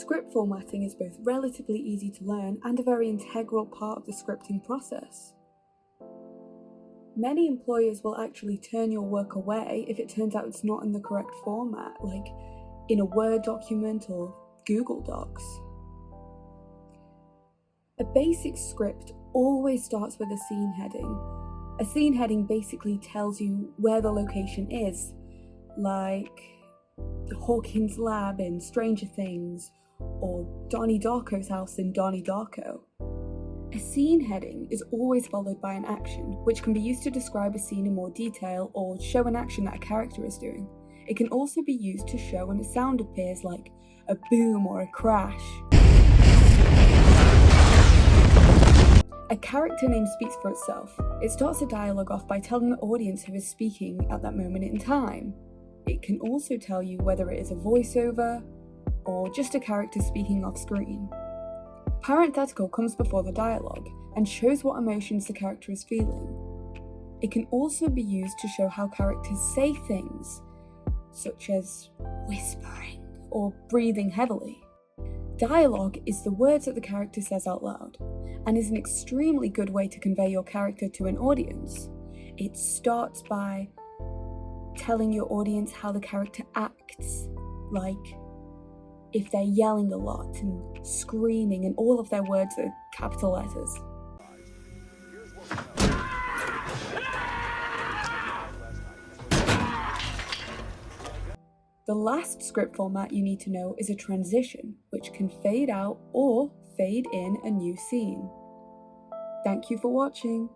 Script formatting is both relatively easy to learn and a very integral part of the scripting process. Many employers will actually turn your work away if it turns out it's not in the correct format, like in a Word document or Google Docs. A basic script always starts with a scene heading. A scene heading basically tells you where the location is, like Hawkins' lab in Stranger Things, or Donnie Darko's house in Donnie Darko. A scene heading is always followed by an action, which can be used to describe a scene in more detail or show an action that a character is doing. It can also be used to show when a sound appears, like a boom or a crash. A character name speaks for itself. It starts a dialogue off by telling the audience who is speaking at that moment in time. It can also tell you whether it is a voiceover or just a character speaking off screen. Parenthetical comes before the dialogue and shows what emotions the character is feeling. It can also be used to show how characters say things, such as whispering or breathing heavily. Dialogue is the words that the character says out loud, and is an extremely good way to convey your character to an audience. It starts by telling your audience how the character acts, like if they're yelling a lot and screaming and all of their words are capital letters. The last script format you need to know is a transition, which can fade out or fade in a new scene. Thank you for watching.